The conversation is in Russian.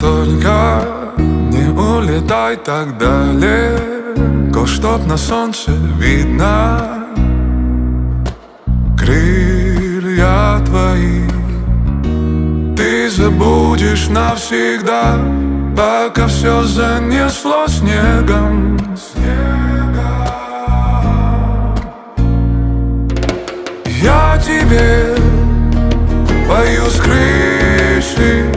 Только не улетай так далеко, чтоб на солнце видно крылья твои. Ты забудешь навсегда, пока все занесло снегом. Я тебе пою с крыши